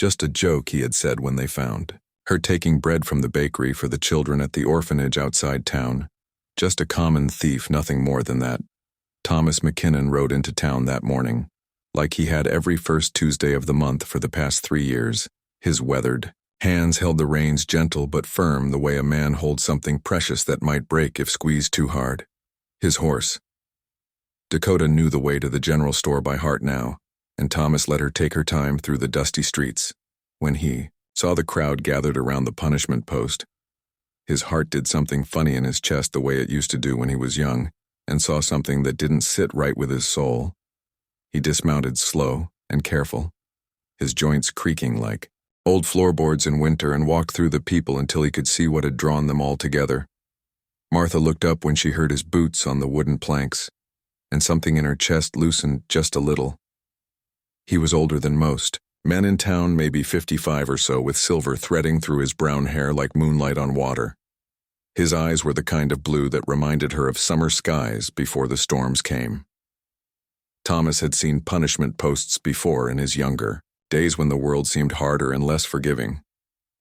Just a joke, he had said when they found her taking bread from the bakery for the children at the orphanage outside town. Just a common thief, nothing more than that. Thomas McKinnon rode into town that morning, like he had every first Tuesday of the month for the past 3 years. His weathered hands held the reins gentle but firm, the way a man holds something precious that might break if squeezed too hard. His horse. Dakota knew the way to the general store by heart now, and Thomas let her take her time through the dusty streets. When he saw the crowd gathered around the punishment post, his heart did something funny in his chest the way it used to do when he was young, and saw something that didn't sit right with his soul. He dismounted slow and careful, his joints creaking like old floorboards in winter, and walked through the people until he could see what had drawn them all together. Martha looked up when she heard his boots on the wooden planks, and something in her chest loosened just a little. He was older than most men in town, maybe 55 or so, with silver threading through his brown hair like moonlight on water. His eyes were the kind of blue that reminded her of summer skies before the storms came. Thomas had seen punishment posts before in his younger days when the world seemed harder and less forgiving.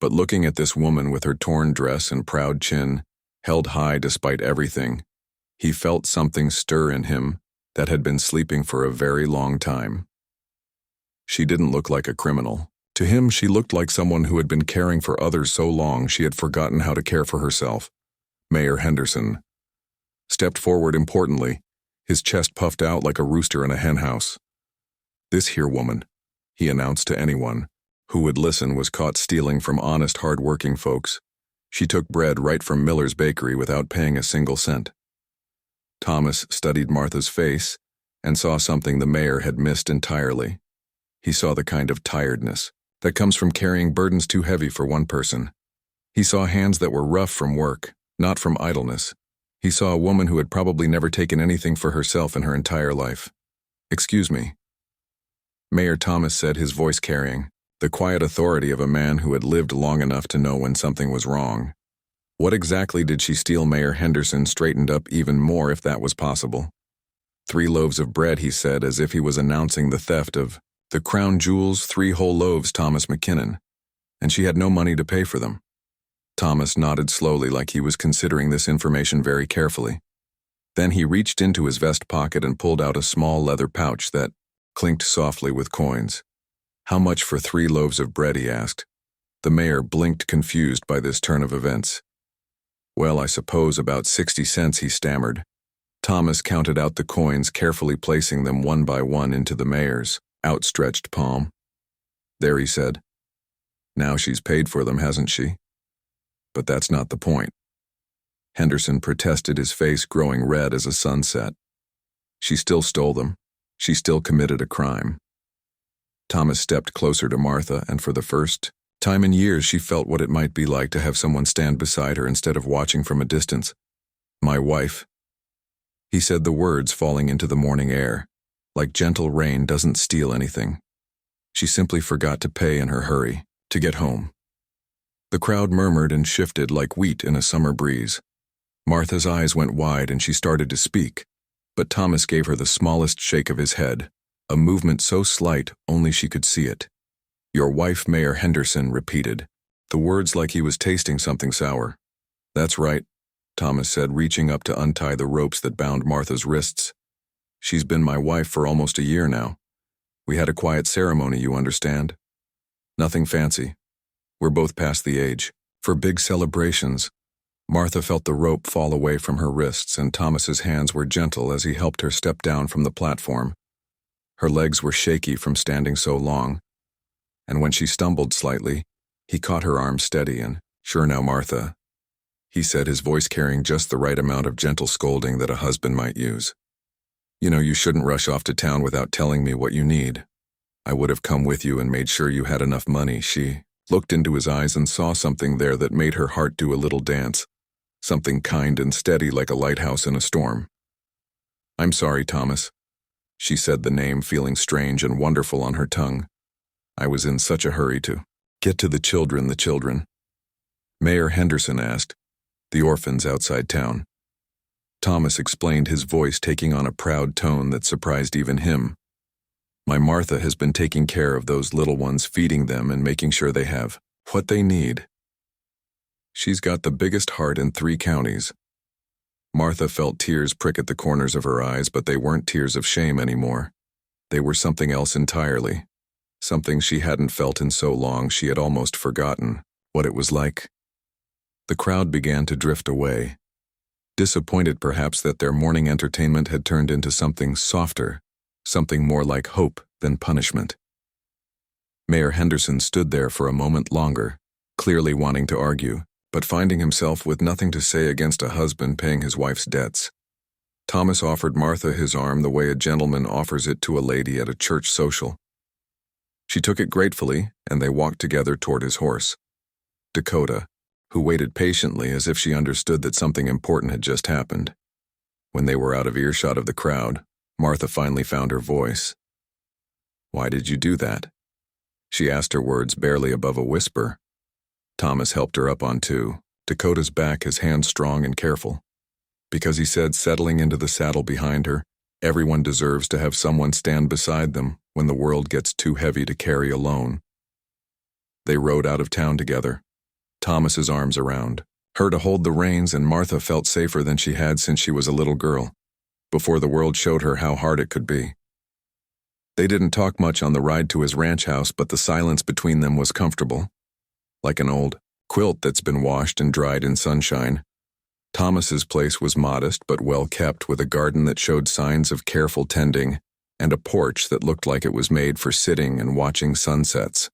But looking at this woman with her torn dress and proud chin, held high despite everything, he felt something stir in him that had been sleeping for a very long time. She didn't look like a criminal. To him, she looked like someone who had been caring for others so long she had forgotten how to care for herself. Mayor Henderson stepped forward importantly, his chest puffed out like a rooster in a henhouse. "This here woman," he announced to anyone who would listen, was caught stealing from honest, hard-working folks. She took bread right from Miller's bakery without paying a single cent. Thomas studied Martha's face and saw something the mayor had missed entirely. He saw the kind of tiredness that comes from carrying burdens too heavy for one person. He saw hands that were rough from work, not from idleness. He saw a woman who had probably never taken anything for herself in her entire life. "Excuse me," Mayor Thomas said, his voice carrying the quiet authority of a man who had lived long enough to know when something was wrong. What exactly did she steal? Mayor Henderson straightened up even more, if that was possible. 3 loaves of bread, he said, as if he was announcing the theft of the crown jewels. 3 whole loaves, Thomas McKinnon. And she had no money to pay for them. Thomas nodded slowly, like he was considering this information very carefully. Then he reached into his vest pocket and pulled out a small leather pouch that clinked softly with coins. "How much for 3 loaves of bread?" he asked. The mayor blinked, confused by this turn of events. "Well, I suppose about 60 cents, he stammered. Thomas counted out the coins, carefully placing them one by one into the mayor's outstretched palm. "There," he said. "Now she's paid for them, hasn't she?" "But that's not the point," Henderson protested, his face growing red as a sunset. "She still stole them. She still committed a crime." Thomas stepped closer to Martha, and for the first time in years she felt what it might be like to have someone stand beside her instead of watching from a distance. "My wife," he said, the words falling into the morning air. Like gentle rain doesn't steal anything. "She simply forgot to pay in her hurry to get home." The crowd murmured and shifted like wheat in a summer breeze. Martha's eyes went wide and she started to speak, but Thomas gave her the smallest shake of his head, a movement so slight only she could see it. "Your wife," Mayor Henderson repeated, the words like he was tasting something sour. "That's right," Thomas said, reaching up to untie the ropes that bound Martha's wrists. "She's been my wife for almost a year now. We had a quiet ceremony, you understand. Nothing fancy. We're both past the age for big celebrations." Martha felt the rope fall away from her wrists, and Thomas's hands were gentle as he helped her step down from the platform. Her legs were shaky from standing so long, and when she stumbled slightly, he caught her arm steady and, "Sure now, Martha," he said, his voice carrying just the right amount of gentle scolding that a husband might use. "You know, you shouldn't rush off to town without telling me what you need. I would have come with you and made sure you had enough money." She looked into his eyes and saw something there that made her heart do a little dance, something kind and steady like a lighthouse in a storm. "I'm sorry, Thomas," she said, the name feeling strange and wonderful on her tongue. "I was in such a hurry to get to the children." "The children?" Mayor Henderson asked. "The orphans outside town." Thomas explained, his voice taking on a proud tone that surprised even him. My Martha has been taking care of those little ones, feeding them and making sure they have what they need. She's got the biggest heart in 3 counties. Martha felt tears prick at the corners of her eyes, but they weren't tears of shame anymore. They were something else entirely. Something she hadn't felt in so long she had almost forgotten what it was like. The crowd began to drift away, disappointed perhaps that their morning entertainment had turned into something softer, something more like hope than punishment. Mayor Henderson stood there for a moment longer, clearly wanting to argue, but finding himself with nothing to say against a husband paying his wife's debts. Thomas offered Martha his arm the way a gentleman offers it to a lady at a church social. She took it gratefully, and they walked together toward his horse. Dakota, who waited patiently as if she understood that something important had just happened. When they were out of earshot of the crowd, Martha finally found her voice. "Why did you do that?" She asked, her words barely above a whisper. Thomas helped her up on 2, Dakota's back, his hand strong and careful. Because he said, settling into the saddle behind her, everyone deserves to have someone stand beside them when the world gets too heavy to carry alone. They rode out of town together, Thomas's arms around her to hold the reins, and Martha felt safer than she had since she was a little girl, before the world showed her how hard it could be. They didn't talk much on the ride to his ranch house, but the silence between them was comfortable, like an old quilt that's been washed and dried in sunshine. Thomas's place was modest but well kept, with a garden that showed signs of careful tending and a porch that looked like it was made for sitting and watching sunsets.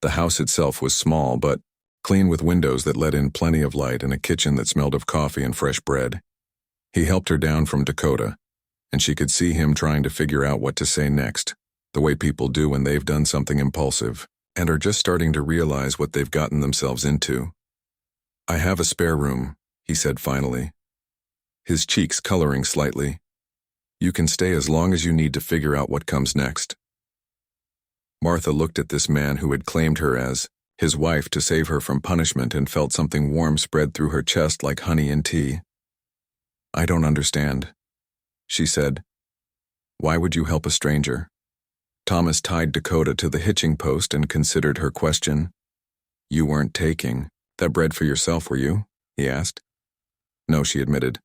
The house itself was small but clean, with windows that let in plenty of light and a kitchen that smelled of coffee and fresh bread. He helped her down from Dakota, and she could see him trying to figure out what to say next, the way people do when they've done something impulsive and are just starting to realize what they've gotten themselves into. "I have a spare room," he said finally, his cheeks coloring slightly. "You can stay as long as you need to figure out what comes next." Martha looked at this man who had claimed her as his wife to save her from punishment and felt something warm spread through her chest like honey in tea. "I don't understand," she said. "Why would you help a stranger?" Thomas tied Dakota to the hitching post and considered her question. "You weren't taking that bread for yourself, were you?" he asked. "No," she admitted.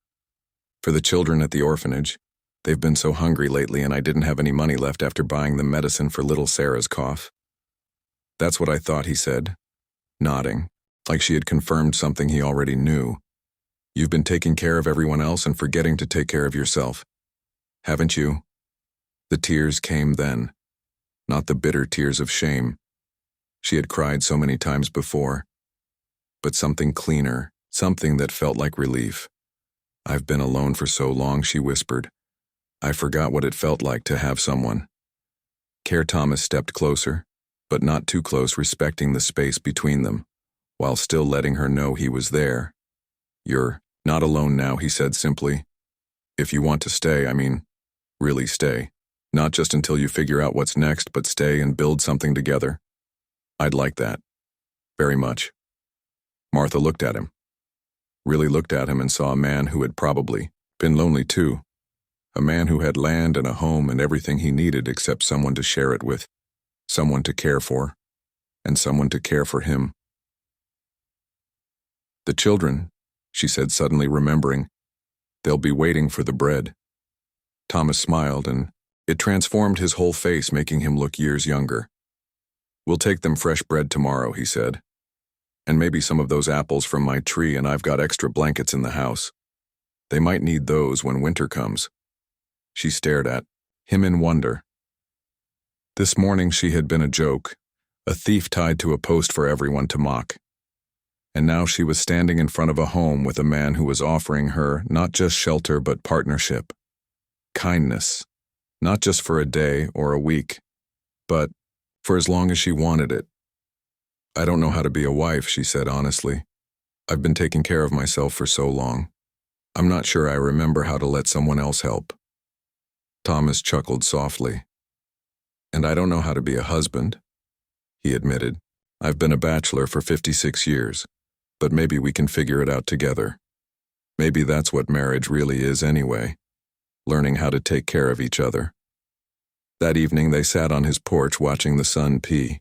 "For the children at the orphanage. They've been so hungry lately, and I didn't have any money left after buying them medicine for little Sarah's cough." "That's what I thought," he said, nodding, like she had confirmed something he already knew. "You've been taking care of everyone else and forgetting to take care of yourself, haven't you?" The tears came then, not the bitter tears of shame. She had cried so many times before, but something cleaner, something that felt like relief. "I've been alone for so long," she whispered. "I forgot what it felt like to have someone." Thomas stepped closer, but not too close, respecting the space between them, while still letting her know he was there. "You're not alone now," he said simply. "If you want to stay, I mean, really stay. Not just until you figure out what's next, but stay and build something together. I'd like that. Very much." Martha looked at him. Really looked at him, and saw a man who had probably been lonely too. A man who had land and a home and everything he needed except someone to share it with, someone to care for, and someone to care for him. "The children," she said, suddenly remembering. "They'll be waiting for the bread." Thomas smiled, and it transformed his whole face, making him look years younger. "We'll take them fresh bread tomorrow," he said. "And maybe some of those apples from my tree, and I've got extra blankets in the house. They might need those when winter comes." She stared at him in wonder. This morning she had been a joke, a thief tied to a post for everyone to mock. And now she was standing in front of a home with a man who was offering her not just shelter but partnership. Kindness, not just for a day or a week, but for as long as she wanted it. "I don't know how to be a wife," she said honestly. "I've been taking care of myself for so long. I'm not sure I remember how to let someone else help." Thomas chuckled softly. "And I don't know how to be a husband," he admitted. "I've been a bachelor for 56 years, but maybe we can figure it out together. Maybe that's what marriage really is anyway, learning how to take care of each other." That evening they sat on his porch watching the sun pee.